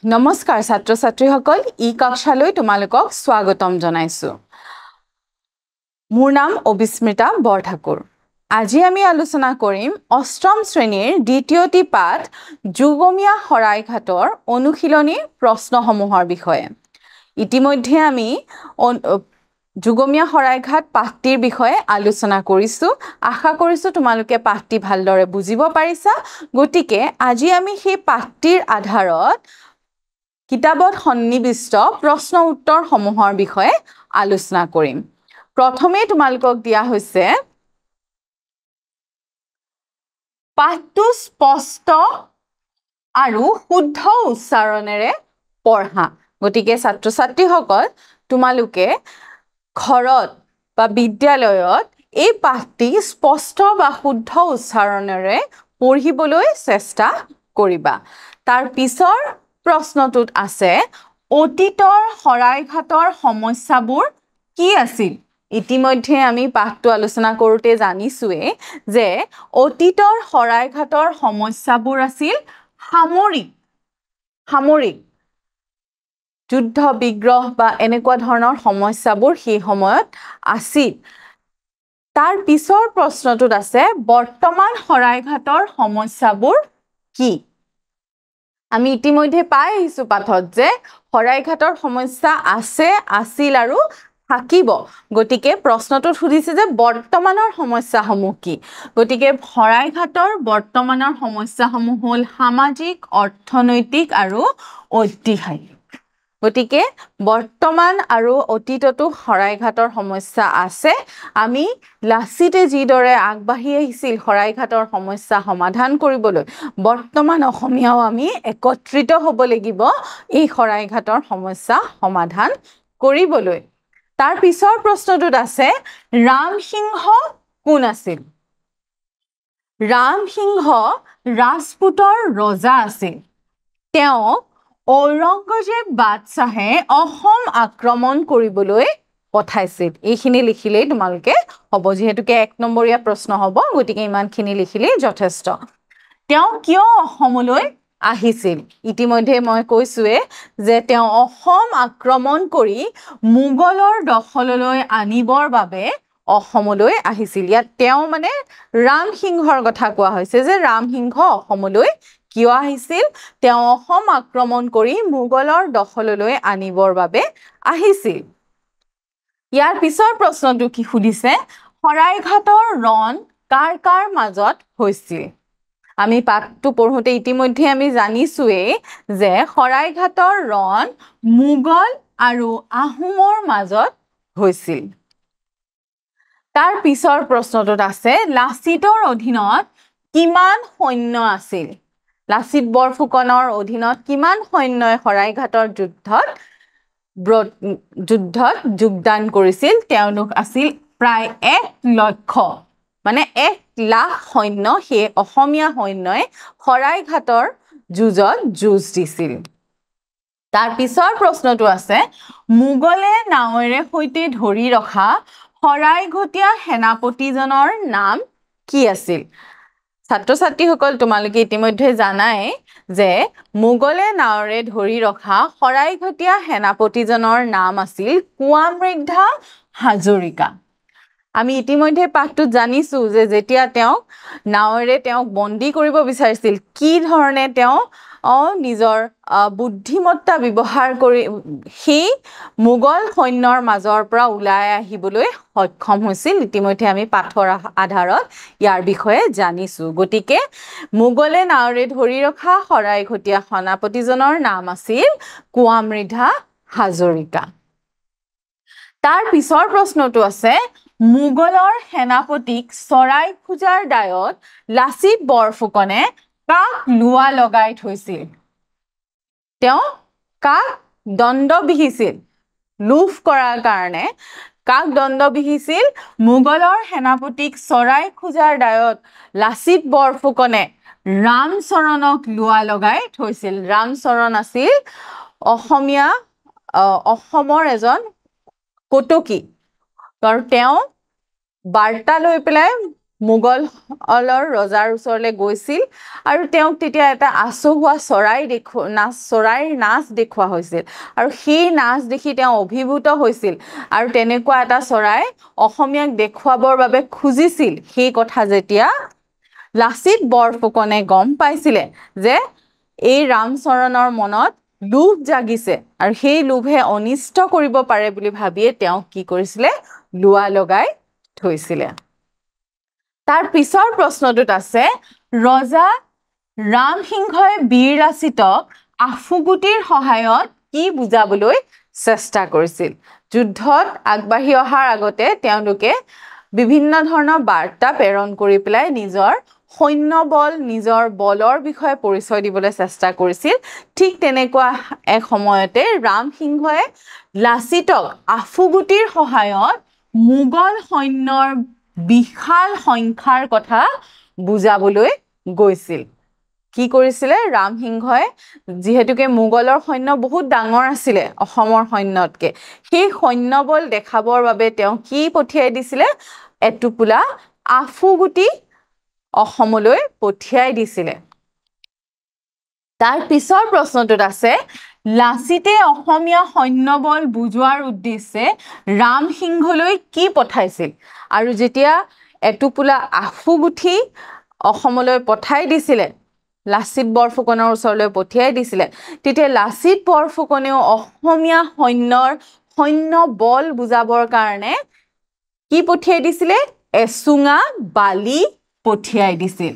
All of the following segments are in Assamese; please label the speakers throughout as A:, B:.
A: নমস্কাৰ ছাত্ৰ ছাত্ৰীসকল ই কক্ষালৈ তোমালোকক স্বাগতম জনাইছো মোৰ নাম অবিস্মিতা বৰঠাকুৰ আজি আমি আলোচনা কৰিম অষ্টম শ্ৰেণীৰ দ্বিতীয়টি পাঠ যুগমীয়া শৰাইঘাটৰ অনুশীলনী প্ৰশ্নসমূহৰ বিষয়ে ইতিমধ্যে আমি যুগমীয়া শৰাইঘাট পাঠটিৰ বিষয়ে আলোচনা কৰিছো আশা কৰিছো তোমালোকে পাঠটি ভালদৰে বুজিব পাৰিছা গতিকে আজি আমি সেই পাঠটিৰ আধাৰত কিতাবত সন্নিবিষ্ট প্ৰশ্ন উত্তৰ সমূহৰ বিষয়ে আলোচনা কৰিম প্ৰথমে তোমালোকক দিয়া হৈছে পাঠটো স্পষ্ট আৰু শুদ্ধ উচ্চাৰণেৰে পঢ়া গতিকে ছাত্ৰ ছাত্ৰীসকল তোমালোকে ঘৰত বা বিদ্যালয়ত এই পাঠটি স্পষ্ট বা শুদ্ধ উচ্চাৰণেৰে পঢ়িবলৈ চেষ্টা কৰিবা তাৰ পিছৰ প্ৰশ্নটোত আছে অতীতৰ শৰাইঘাটৰ সমস্যাবোৰ কি আছিল ইতিমধ্যে আমি পাঠটো আলোচনা কৰোতে জানিছোৱে যে অতীতৰ শৰাইঘাটৰ সমস্যাবোৰ আছিল সামৰিক যুদ্ধ বিগ্ৰহ বা এনেকুৱা ধৰণৰ সমস্যাবোৰ সেই সময়ত আছিল তাৰ পিছৰ প্ৰশ্নটোত আছে বৰ্তমান শৰাইঘাটৰ সমস্যাবোৰ কি আমি ইতিমধ্যে পাই আহিছো পাঠত যে শৰাইঘাটৰ সমস্যা আছে আছিল আৰু থাকিব গতিকে প্ৰশ্নটোত সুধিছে যে বৰ্তমানৰ সমস্যাসমূহ কি গতিকে শৰাইঘাটৰ বৰ্তমানৰ সমস্যাসমূহ হ'ল সামাজিক অৰ্থনৈতিক আৰু ঐতিহাসিক গতিকে বৰ্তমান আৰু অতীততো শৰাইঘাটৰ সমস্যা আছে আমি লাচিতে যিদৰে আগবাঢ়ি আহিছিল শৰাইঘাটৰ সমস্যা সমাধান কৰিবলৈ বৰ্তমান অসমীয়াও আমি একত্ৰিত হ'ব লাগিব এই শৰাইঘাটৰ সমস্যা সমাধান কৰিবলৈ তাৰ পিছৰ প্ৰশ্নটোত আছে ৰামসিংহ কোন আছিল ৰামসিংহ ৰাজপুতৰ ৰজা আছিল তেওঁ ঔৰংগজেব বাদশাহে অসম আক্ৰমণ কৰিবলৈ পঠাইছিল এইখিনি লিখিলেই তোমালোকে হ'ব যেহেতুকে 1 নম্বৰীয়া প্ৰশ্ন হ'ব গতিকে ইমানখিনি লিখিলেই যথেষ্ট তেওঁ কিয় অসমলৈ আহিছিল ইতিমধ্যে মই কৈছোৱে যে তেওঁ অসম আক্ৰমণ কৰি মোগলৰ দখললৈ আনিবৰ বাবে অসমলৈ আহিছিল ইয়াত তেওঁ মানে ৰামসিংহৰ কথা কোৱা হৈছে যে ৰামসিংহ অসমলৈ কিয় আহিছিল তেওঁ অসম আক্ৰমণ কৰি মোগলৰ দখললৈ আনিবৰ বাবে আহিছিল ইয়াৰ পিছৰ প্ৰশ্নটো কি সুধিছে শৰাইঘাটৰ ৰণ কাৰ মাজত হৈছিল আমি পাঠটো পঢ়োতে ইতিমধ্যে আমি জানিছোৱে যে শৰাইঘাটৰ ৰণ মোগল আৰু আহোমৰ মাজত হৈছিল তাৰ পিছৰ প্ৰশ্নটোত আছে লাচিতৰ অধীনত কিমান সৈন্য আছিল লাচিত বৰফুকনৰ অধীনত কিমান সৈন্যই শৰাইঘাটৰ যুদ্ধত যোগদান কৰিছিল তেওঁলোক আছিল প্ৰায় 1 লক্ষ মানে 1 লাখ সৈন্য সেই অসমীয়া সৈন্যই শৰাইঘাটৰ যুঁজত যুঁজ দিছিল তাৰ পিছৰ প্ৰশ্নটো আছে মোগলে নাৱেৰে সৈতে ধৰি ৰখা শৰাইঘাটীয়া সেনাপতিজনৰ নাম কি আছিল ছাত্ৰ ছাত্ৰীসকল তোমালোকে ইতিমধ্যে জানাই যে মোগলে নাৱেৰে ধৰি ৰখা শৰাইঘাটীয়া সেনাপতিজনৰ নাম আছিল কুৱামৃদ্ধা হাজৰিকা আমি ইতিমধ্যে পাঠটোত জানিছো যে যেতিয়া তেওঁ নাৱেৰে তেওঁক বন্দী কৰিব বিচাৰিছিল কি ধৰণে তেওঁ নিজৰ বুদ্ধিমত্তা ব্যৱহাৰ কৰি সেই মোগল সৈন্যৰ মাজৰ পৰা ওলাই আহিবলৈ সক্ষম হৈছিল ইতিমধ্যে আমি পাঠৰ আধাৰত ইয়াৰ বিষয়ে জানিছো গতিকে মোগলে নাৱেৰে ধৰি ৰখা শৰাইঘাটীয়া সেনাপতিজনৰ নাম আছিল কুৱামৃদ্ধা হাজৰিকা তাৰ পিছৰ প্ৰশ্নটো আছে মোগলৰ সেনাপতিক চৰাই খোজাৰ দায়ত লাচিত বৰফুকনে কাক লোৱা লগাই থৈছিল তেওঁ কাক দণ্ড বিহিছিল লুফ কৰাৰ কাৰণে কাক দণ্ড বিহিছিল মোগলৰ সেনাপতিক চৰাই খোজাৰ দায়ত লাচিত বৰফুকনে ৰামচৰণক লোৱা লগাই থৈছিল ৰামচৰণ আছিল অসমৰ এজন কটকী আৰু তেওঁ বাৰ্তা লৈ পেলাই মোগলৰ ৰজাৰ ওচৰলৈ গৈছিল আৰু তেওঁক তেতিয়া এটা আচহুৱা চৰাইৰ নাচ দেখুওৱা হৈছিল আৰু সেই নাচ দেখি তেওঁ অভিভূত হৈছিল আৰু তেনেকুৱা এটা চৰাই অসমীয়াক দেখুৱাবৰ বাবে খুজিছিল সেই কথা যেতিয়া লাচিত বৰফুকনে গম পাইছিলে যে এই ৰামচৰণৰ মনত লোভ জাগিছে আৰু সেই লোভে অনিষ্ট কৰিব পাৰে বুলি ভাবিয়ে তেওঁ কি কৰিছিলে লুৱা লগাই থৈছিলে তাৰ পিছৰ প্ৰশ্নটোত আছে ৰজা ৰামসিংহই বীৰ লাচিতক আফুগুটিৰ সহায়ত কি বুজাবলৈ চেষ্টা কৰিছিল যুদ্ধত আগবাঢ়ি অহাৰ আগতে তেওঁলোকে বিভিন্ন ধৰণৰ বাৰ্তা প্ৰেৰণ কৰি পেলাই নিজৰ সৈন্যবল নিজৰ বলৰ বিষয়ে পৰিচয় দিবলৈ চেষ্টা কৰিছিল ঠিক তেনেকুৱা এক সময়তে ৰামসিংহই লাচিতক আফুগুটিৰ সহায়ত মোগল সৈন্যৰ বিশাল সংখ্যাৰ কথা বুজাবলৈ গৈছিল কি কৰিছিলে ৰামসিংহই যিহেতুকে মোগলৰ সৈন্য বহুত ডাঙৰ আছিলে অসমৰ সৈন্যতকে সেই সৈন্যবল দেখাবৰ বাবে তেওঁ কি পঠিয়াই দিছিলে এটুকুলা আফুগুটি অসমলৈ পঠিয়াই দিছিলে তাৰ পিছৰ প্ৰশ্নটোত আছে লাচিতে অসমীয়া সৈন্যবল বুজোৱাৰ উদ্দেশ্যে ৰামসিংহলৈ কি পঠাইছিল আৰু যেতিয়া এটুকুলা আফুগুটি অসমলৈ পঠাই দিছিলে লাচিত বৰফুকনৰ ওচৰলৈ পঠিয়াই দিছিলে তেতিয়া লাচিত বৰফুকনেও অসমীয়া সৈন্য বল বুজাবৰ কাৰণে কি পঠিয়াই দিছিলে এচুঙা বালি পঠিয়াই দিছিল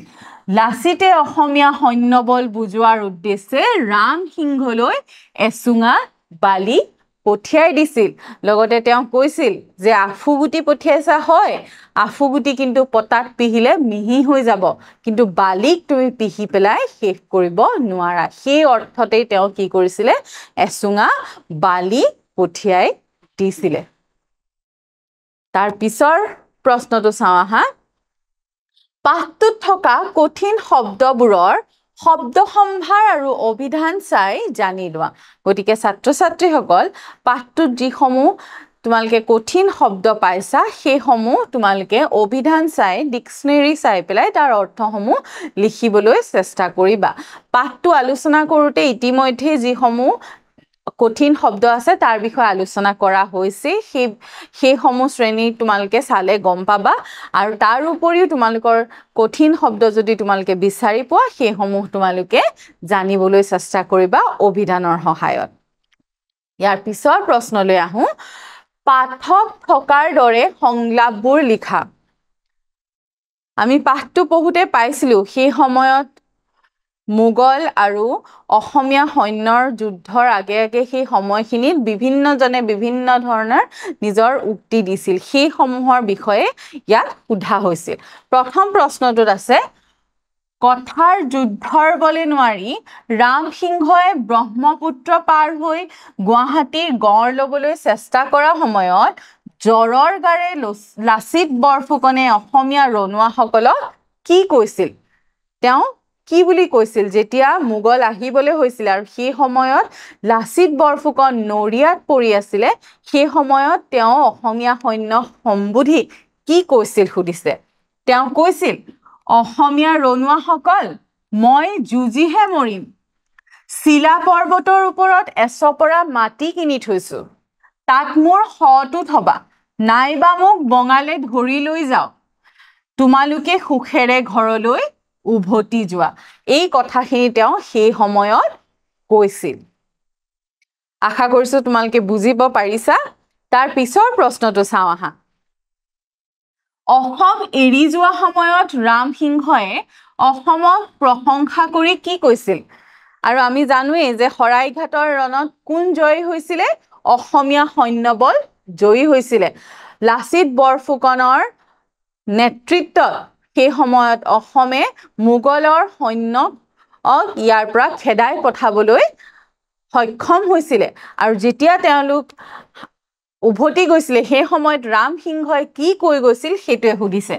A: লাচিতে অসমীয়া সৈন্যবল বুজোৱাৰ উদ্দেশ্যে ৰামসিংহলৈ এচুঙা বালি পঠিয়াই দিছিল লগতে তেওঁ কৈছিল যে আফুগুটি পঠিয়াইছা হয় আফুগুটি কিন্তু পতাত পিহিলে মিহি হৈ যাব কিন্তু বালিক তুমি পিহি পেলাই শেষ কৰিব নোৱাৰা সেই অৰ্থতেই তেওঁ কি কৰিছিলে এচুঙা বালি পঠিয়াই দিছিলে তাৰ পিছৰ প্ৰশ্নটো চাওঁ আহা পাঠটোত থকা কঠিন শব্দবোৰৰ শব্দ সম্ভাৰ আৰু অভিধান চাই জানি লোৱা গতিকে ছাত্ৰ ছাত্ৰীসকল পাঠটোত যিসমূহ তোমালোকে কঠিন শব্দ পাইছা সেইসমূহ তোমালোকে অভিধান চাই ডিক্সনাৰী চাই পেলাই তাৰ অৰ্থসমূহ লিখিবলৈ চেষ্টা কৰিবা পাঠটো আলোচনা কৰোঁতে ইতিমধ্যে যিসমূহ কঠিন শব্দ আছে তাৰ বিষয়ে আলোচনা কৰা হৈছে সেইসমূহ শ্ৰেণী তোমালোকে চালে গম পাবা আৰু তাৰ উপৰিও তোমালোকৰ কঠিন শব্দ যদি তোমালোকে বিচাৰি পোৱা সেইসমূহ তোমালোকে জানিবলৈ চেষ্টা কৰিবা অভিধানৰ সহায়ত ইয়াৰ পিছৰ প্ৰশ্নলৈ আহো পাঠক থকাৰ দৰে সংলাপবোৰ লিখা আমি পাঠটো পঢ়োতে পাইছিলো সেই সময়ত মোগল আৰু অসমীয়া সৈন্যৰ যুদ্ধৰ আগে আগে সেই সময়খিনিত বিভিন্নজনে বিভিন্ন ধৰণৰ নিজৰ উক্তি দিছিল সেই সমূহৰ বিষয়ে ইয়াত সোধা হৈছিল প্ৰথম প্ৰশ্নটোত আছে কথাৰ যুদ্ধৰ বলে নোৱাৰি ৰামসিংহই ব্ৰহ্মপুত্ৰ পাৰ হৈ গুৱাহাটীৰ গড় ল'বলৈ চেষ্টা কৰা সময়ত জ্বৰৰ গাৰে লাচিত বৰফুকনে অসমীয়া ৰনুৱাসকলক কি কৈছিল তেওঁ কি বুলি কৈছিল যেতিয়া মোগল আহিবলৈ হৈছিল আৰু সেই সময়ত লাচিত বৰফুকন নৰিয়াত পৰি আছিল সেই সময়ত তেওঁ অসমীয়া সৈন্য সম্বোধি কি কৈছিল সুধিছে তেওঁ কৈছিল অসমীয়া ৰনুৱাসকল মই যুঁজিহে মৰিম শিলা পৰ্বতৰ ওপৰত এচপৰা মাটি কিনি থৈছো তাত মোৰ শটো থবা নাইবা মোক বঙালে ধৰি লৈ যাওক তোমালোকে সুখেৰে ঘৰলৈ উভতি যোৱা এই কথাখিনি তেওঁ সেই সময়ত কৈছিল আশা কৰিছো তোমালোকে বুজিব পাৰিছা তাৰ পিছৰ প্ৰশ্নটো চাওঁ আহা অসম এৰি যোৱা সময়ত ৰামসিংহই অসমক প্ৰশংসা কৰি কি কৈছিল আৰু আমি জানোৱেই যে শৰাইঘাটৰ ৰণত কোন জয়ী হৈছিলে অসমীয়া সৈন্যবল জয়ী হৈছিলে লাচিত বৰফুকনৰ নেতৃত্বত সেই সময়ত অসমে মোগলৰ সৈন্যক ইয়াৰ পৰা খেদাই পঠাবলৈ সক্ষম হৈছিলে আৰু যেতিয়া তেওঁলোক উভতি গৈছিলে সেই সময়ত ৰামসিংহই কি কৈ গৈছিল সেইটোৱে সুধিছে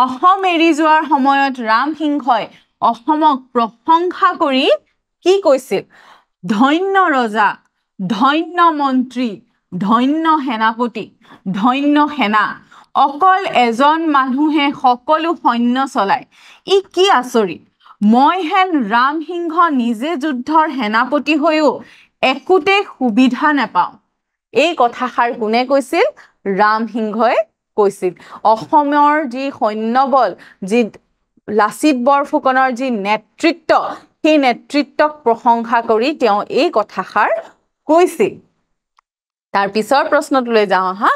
A: অসম এৰি যোৱাৰ সময়ত ৰামসিংহই অসমক প্ৰশংসা কৰি কি কৈছিল ধন্য ৰজা ধন্য মন্ত্ৰী ধন্য সেনাপতি ধন্য সেনা অকল এজন মানুহে সকলো সৈন্য চলায় ই কি আচৰিত মই হেন ৰামসিংহ নিজে যুদ্ধৰ সেনাপতি হৈও একোতে সুবিধা নাপাওঁ এই কথাষাৰ কোনে কৈছিল ৰামসিংহই কৈছিল অসমৰ যি সৈন্যবল যি লাচিত বৰফুকনৰ যি নেতৃত্ব সেই নেতৃত্বক প্ৰশংসা কৰি তেওঁ এই কথাষাৰ কৈছিল তাৰ পিছৰ প্ৰশ্নটোলৈ যাওঁ হা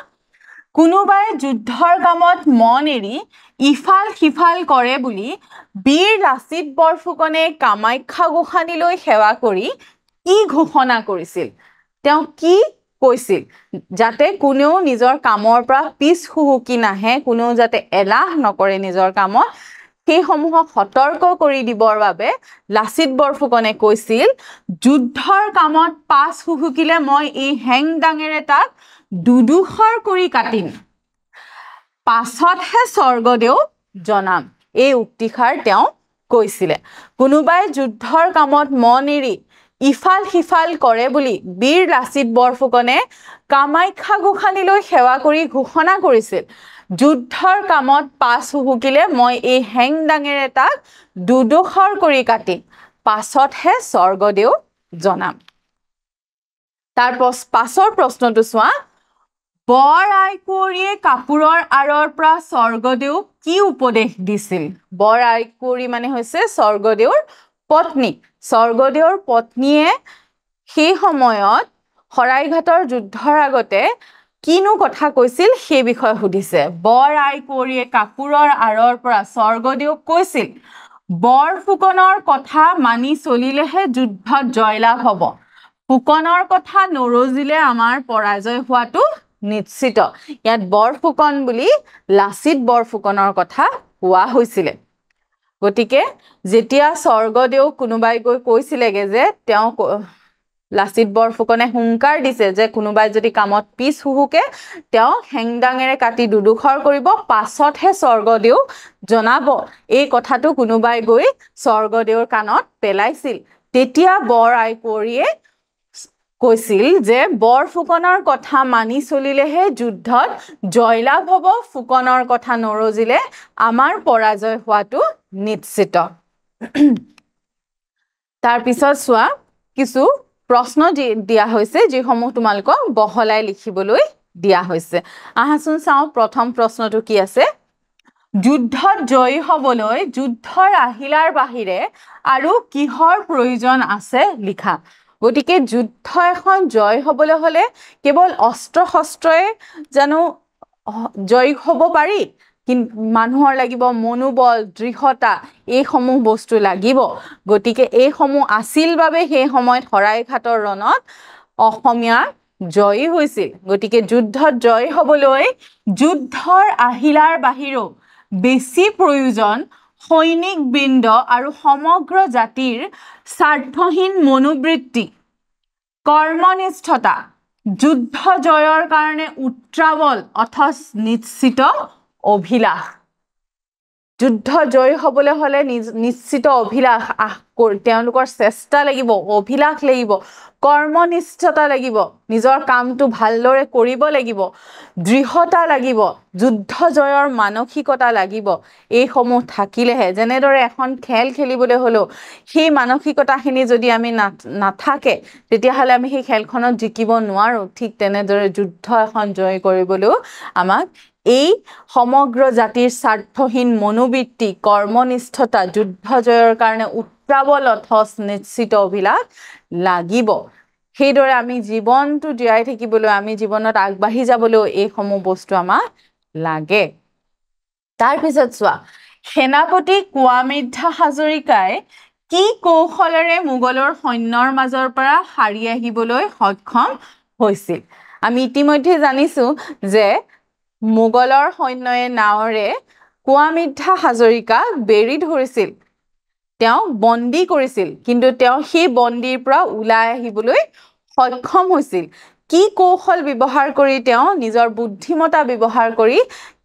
A: কোনোবাই যুদ্ধৰ কামত মন এৰি ইফাল সিফাল কৰে বুলি বীৰ লাচিত বৰফুকনে কামাখ্যা গোসানীলৈ সেৱা কৰি কি ঘোষণা কৰিছিল তেওঁ কি কৈছিল যাতে কোনেও নিজৰ কামৰ পৰা পিছ হুহুকি নাহে কোনেও যাতে এলাহ নকৰে নিজৰ কামত সেই সমূহক সতৰ্ক কৰি দিবৰ বাবে লাচিত বৰফুকনে কৈছিল যুদ্ধৰ কামত পাছ হুহুকিলে মই এই হেংদাঙেৰে তাক দুদুখৰ কৰি কাটিম পাছতহে স্বৰ্গদেউ জনাম এই উক্তিষাৰ তেওঁ কৈছিলে কোনোবাই যুদ্ধৰ কামত মন এৰি ইফাল সিফাল কৰে বুলি বীৰ লাচিত বৰফুকনে কামাখ্যা গোসানীলৈ সেৱা কৰি ঘোষণা কৰিছিল যুদ্ধৰ কামত পাছ হুহুকিলে মই এই হেংদাঙেৰে তাক দুদুখৰ কৰি কাটিম পাছতহে স্বৰ্গদেউ জনাম তাৰ পাছৰ প্ৰশ্নটো চোৱা বৰ আইকুঁৱৰীয়ে কাপোৰৰ আঁৰৰ পৰা স্বৰ্গদেউক কি উপদেশ দিছিল বৰ আইকুঁৱৰী মানে হৈছে স্বৰ্গদেউৰ পত্নী স্বৰ্গদেউৰ পত্নীয়ে সেই সময়ত শৰাইঘাটৰ যুদ্ধৰ আগতে কিনো কথা কৈছিল সেই বিষয়ে সুধিছে বৰ আইকুঁৱৰীয়ে কাপোৰৰ আঁৰৰ পৰা স্বৰ্গদেউক কৈছিল বৰফুকনৰ কথা মানি চলিলেহে যুদ্ধত জয়লাভ হ'ব ফুকনৰ কথা নৰজিলে আমাৰ পৰাজয় হোৱাটো নিশ্চিত ইয়াত বৰফুকন বুলি লাচিত বৰফুকনৰ কথা কোৱা হৈছিলে গতিকে যেতিয়া স্বৰ্গদেউ কোনোবাই গৈ কৈছিলেগে যে তেওঁ লাচিত বৰফুকনে হুংকাৰ দিছে যে কোনোবাই যদি কামত পিছ হুহুকে তেওঁ হেংদাঙেৰে কাটি দুদুখৰ কৰিব পাছতহে স্বৰ্গদেউ জনাব এই কথাটো কোনোবাই গৈ স্বৰ্গদেউৰ কাণত পেলাইছিল তেতিয়া বৰ আইকুঁৱৰীয়ে কৈছিল যে বৰফুকনৰ কথা মানি চলিলেহে যুদ্ধত জয়লাভ হ'ব ফুকনৰ কথা নৰজিলে আমাৰ পৰাজয় হোৱাটো নিশ্চিত তাৰ পিছত চোৱা কিছু প্ৰশ্ন দিয়া হৈছে যিসমূহ তোমালোকক বহলাই লিখিবলৈ দিয়া হৈছে আহাচোন চাওঁ প্ৰথম প্ৰশ্নটো কি আছে যুদ্ধত জয়ী হ'বলৈ যুদ্ধৰ আহিলাৰ বাহিৰে আৰু কিহৰ প্ৰয়োজন আছে লিখা গতিকে যুদ্ধ এখন জয় হ'বলৈ হলে কেৱল অস্ত্ৰ শস্ত্ৰই জানো জয় হ'ব পাৰি কিন্তু মানুহৰ লাগিব মনোবল দৃঢ়তা এই সমূহ বস্তু লাগিব গতিকে এই সমূহ আছিল বাবে সেই সময়ত শৰাইঘাটৰ ৰণত অসমীয়া জয়ী হৈছিল গতিকে যুদ্ধত জয় হ'বলৈ যুদ্ধৰ আহিলাৰ বাহিৰেও বেছি প্ৰয়োজন সৈনিক বৃন্দ আৰু সমগ্ৰ জাতিৰ স্বাৰ্থহীন মনোবৃত্তি কৰ্মনিষ্ঠতা যুদ্ধ জয়ৰ কাৰণে উত্ৰাৱল অথচ নিশ্চিত অভিলাষ যুদ্ধ জয় হ'বলৈ হলে নিশ্চিত অভিলাষ তেওঁলোকৰ চেষ্টা লাগিব অভিলাষ লাগিব কৰ্মনিষ্ঠতা লাগিব নিজৰ কামটো ভালদৰে কৰিব লাগিব দৃঢ়তা লাগিব যুদ্ধ জয়ৰ মানসিকতা লাগিব এই সমূহ থাকিলেহে যেনেদৰে এখন খেল খেলিবলৈ হলো সেই মানসিকতাখিনি যদি আমি নাথাকে তেতিয়াহলে আমি সেই খেলখনত জিকিব নোৱাৰো ঠিক তেনেদৰে যুদ্ধ এখন জয় কৰিবলৈ আমাক এই সমগ্ৰ জাতিৰ স্বাৰ্থহীন মনোবৃত্তি কৰ্মনিষ্ঠতা যুদ্ধ জয়ৰ কাৰণে উত্ৰাৱল অথচ নিশ্চিত অভিলাষ লাগিব সেইদৰে আমি জীৱনটো জীয়াই থাকিবলৈ আমি জীৱনত আগবাঢ়ি যাবলৈ এই সমূহ বস্তু আমাক লাগে তাৰ পিছত চোৱা সেনাপতি কুৱামিদ্ধা হাজৰিকাই কি কৌশলেৰে মোগলৰ সৈন্যৰ মাজৰ পৰা হাৰি আহিবলৈ সক্ষম হৈছিল আমি ইতিমধ্যে জানিছো যে মোগলৰ সৈন্যয়ে নাৱৰে কুৱামিদ্ধা হাজৰিকাক বেৰি ধৰিছিল তেওঁ বন্দী কৰিছিল কিন্তু তেওঁ সেই বন্দীৰ পৰা ওলাই আহিবলৈ সক্ষম হৈছিল কি কৌশল ব্যৱহাৰ কৰি তেওঁ নিজৰ বুদ্ধিমতা ব্যৱহাৰ কৰি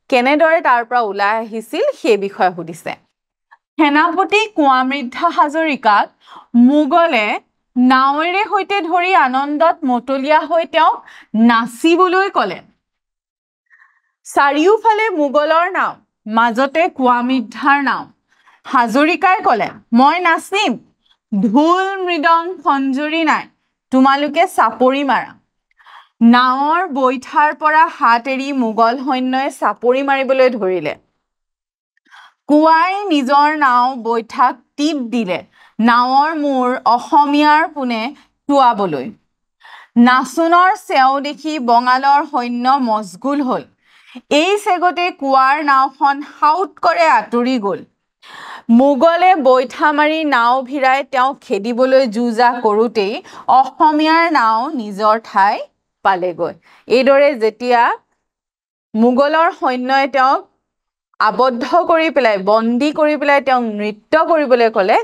A: কেনেদৰে তাৰ পৰা ওলাই আহিছিল সেই বিষয়ে সুধিছে সেনাপতি কুৱামিদ্ধা হাজৰিকাক মোগলে নাৱেৰে সৈতে ধৰি আনন্দত মতলীয়া হৈ তেওঁক নাচিবলৈ ক'লে চাৰিওফালে মোগলৰ নাও মাজতে কোৱামিদ্ধাৰ নাও হাজৰিকাই ক'লে মই নাচিম ঢোল মৃদং খঞ্জুৰি নাই তোমালোকে চাপৰি মাৰা নাৱৰ বৈঠাৰ পৰা হাত এৰি মোগল সৈন্যই চাপৰি মাৰিবলৈ ধৰিলে কুৱাই নিজৰ নাও বৈঠাক টিপ দিলে নাৱৰ মূৰ অসমীয়াৰ পোনে টুৱাবলৈ নাচোনৰ চেও দেখি বঙালৰ সৈন্য মজগুল হ'ল এই চেগতে কুৱাৰ নাওখন হাউট কৰে আঁতৰি গ'ল মোগলে বৈঠা মাৰি নাও ভিৰাই তেওঁ খেদিবলৈ যুঁজা কৰোঁতেই অসমীয়াৰ নাও নিজৰ ঠাই পালেগৈ এইদৰে যেতিয়া মোগলৰ সৈন্যই তেওঁক আবদ্ধ কৰি পেলাই বন্দী কৰি পেলাই তেওঁক নৃত্য কৰিবলৈ ক'লে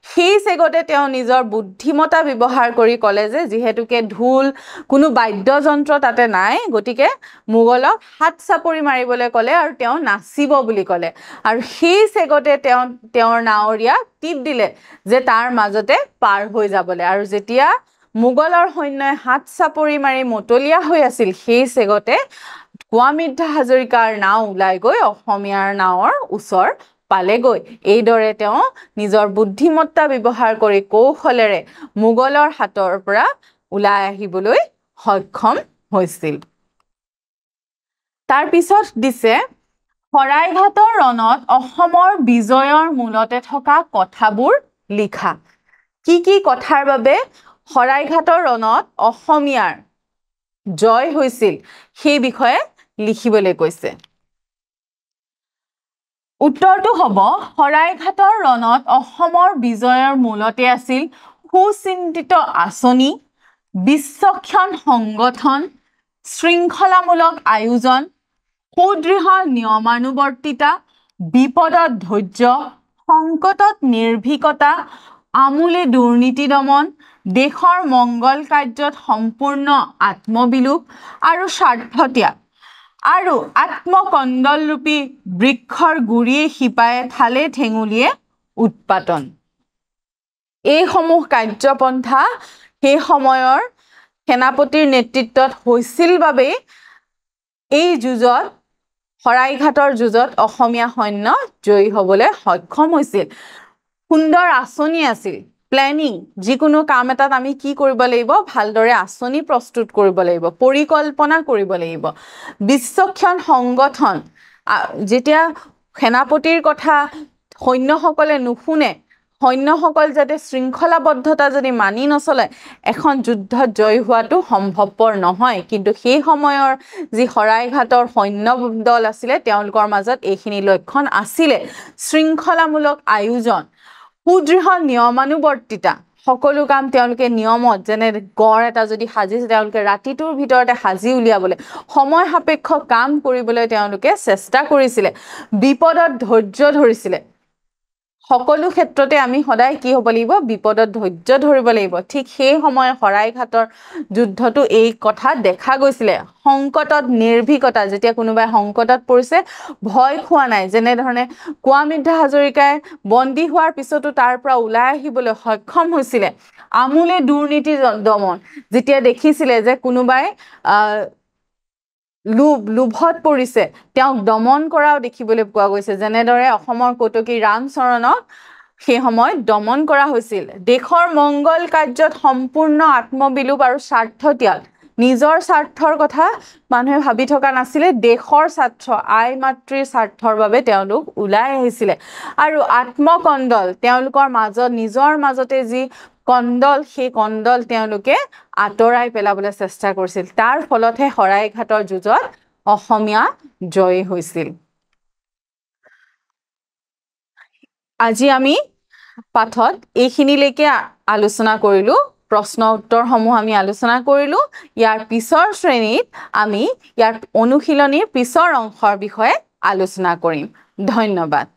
A: সেই চেগতে তেওঁ নিজৰ বুদ্ধিমতা ব্যৱহাৰ কৰি ক'লে যে যিহেতুকে ঢোল কোনো বাদ্যযন্ত্ৰ তাতে নাই গতিকে মোগলক হাত চাপৰি মাৰিবলৈ ক'লে আৰু তেওঁ নাচিব বুলি ক'লে আৰু সেই চেগতে তেওঁৰ নাৱৰীয়াক টিপ দিলে যে তাৰ মাজতে পাৰ হৈ যাবলৈ আৰু যেতিয়া মোগলৰ সৈন্যই হাত চাপৰি মাৰি মতলীয়া হৈ আছিল সেই চেগতে কোৱামিদ্ধা হাজৰিকাৰ নাও ওলাই গৈ অসমীয়াৰ নাৱৰ ওচৰ পালেগৈ এইদৰে তেওঁ নিজৰ বুদ্ধিমত্তা ব্যৱহাৰ কৰি কৌশলেৰে মোগলৰ হাতৰ পৰা ওলাই আহিবলৈ সক্ষম হৈছিল তাৰ পিছত দিছে শৰাইঘাটৰ ৰণত অসমৰ বিজয়ৰ মূলতে থকা কথাবোৰ লিখা কি কথাৰ বাবে শৰাইঘাটৰ ৰণত অসমীয়াৰ জয় হৈছিল সেই বিষয়ে লিখিবলৈ কৈছে উত্তৰটো হ'ব শৰাইঘাটৰ ৰণত অসমৰ বিজয়ৰ মূলতে আছিল সুচিন্তিত আঁচনি বিশ্বক্ষণ সংগঠন শৃংখলামূলক আয়োজন সুদৃঢ় নিয়মানুবৰ্তিতা বিপদত ধৈৰ্য সংকটত নিৰ্ভীকতা আমূলে দুৰ্নীতি দমন দেশৰ মংগল কাৰ্যত সম্পূৰ্ণ আত্মবিলোপ আৰু স্বাৰ্থত্যাগ আৰু আত্মকণ্ডলৰূপী বৃক্ষৰ গুৰিয়ে শিপায়ে ঠালে ঠেঙুলিয়ে উৎপাটন এইসমূহ কাৰ্যপন্থা সেই সময়ৰ সেনাপতিৰ নেতৃত্বত হৈছিল বাবে এই যুঁজত শৰাইঘাটৰ যুঁজত অসমীয়া সৈন্য জয়ী হ'বলৈ সক্ষম হৈছিল সুন্দৰ আঁচনি আছিল প্লেনিং যিকোনো কাম এটাত আমি কি কৰিব লাগিব ভালদৰে আঁচনি প্ৰস্তুত কৰিব লাগিব পৰিকল্পনা কৰিব লাগিব বিশ্বক্ষণ সংগঠন যেতিয়া সেনাপতিৰ কথা সৈন্যসকলে নুশুনে সৈন্যসকল যাতে শৃংখলাবদ্ধতা যদি মানি নচলে এখন যুদ্ধত জয় হোৱাটো সম্ভৱপৰ নহয় কিন্তু সেই সময়ৰ যি শৰাইঘাটৰ সৈন্য দল আছিলে তেওঁলোকৰ মাজত এইখিনি লক্ষণ আছিলে শৃংখলামূলক আয়োজন সুদৃঢ় নিয়মানুবৰ্তিতা সকলো কাম তেওঁলোকে নিয়মত যেনে গড় এটা যদি সাজিছে তেওঁলোকে ৰাতিটোৰ ভিতৰতে সাজি উলিয়াবলৈ সময় সাপেক্ষ কাম কৰিবলৈ তেওঁলোকে চেষ্টা কৰিছিলে বিপদত ধৈৰ্য ধৰিছিলে সকলো ক্ষেত্ৰতে আমি সদায় কি হ'ব লাগিব বিপদত ধৈৰ্য ধৰিব লাগিব ঠিক সেই সময় শৰাইঘাটৰ যুদ্ধটো এই কথা দেখা গৈছিলে সংকটত নিৰ্ভীকতা যেতিয়া কোনোবাই সংকটত পৰিছে ভয় খোৱা নাই যেনে ধৰণে কোৱামিদ্ধা হাজৰিকাই বন্দী হোৱাৰ পিছতো তাৰ পৰা ওলাই আহিবলৈ সক্ষম হৈছিলে আমূলে দুৰ্নীতি দমন যেতিয়া দেখিছিলে যে কোনোবাই লোভত পৰিছে তেওঁক দমন কৰাও দেখিবলৈ পোৱা গৈছে যেনেদৰে অসমৰ কটকী ৰামচৰণক সেই সময়ত দমন কৰা হৈছিল দেশৰ মংগল কাৰ্যত সম্পূৰ্ণ আত্মবিলোপ আৰু স্বাৰ্থত্যাগ নিজৰ স্বাৰ্থৰ কথা মানুহে ভাবি থকা নাছিলে দেশৰ স্বাৰ্থ আই মাতৃৰ স্বাৰ্থৰ বাবে তেওঁলোক ওলাই আহিছিলে আৰু আত্মকণ্ডল তেওঁলোকৰ মাজত নিজৰ মাজতে যি কণ্ডল সেই কণ্ডল তেওঁলোকে আঁতৰাই পেলাবলৈ চেষ্টা কৰিছিল তাৰ ফলতহে শৰাইঘাটৰ যুঁজত অসমীয়া জয়ী হৈছিল আজি আমি পাঠত এইখিনিলৈকে আলোচনা কৰিলো প্ৰশ্ন উত্তৰসমূহ আমি আলোচনা কৰিলো ইয়াৰ পিছৰ শ্ৰেণীত আমি ইয়াৰ অনুশীলনীৰ পিছৰ অংশৰ বিষয়ে আলোচনা কৰিম ধন্যবাদ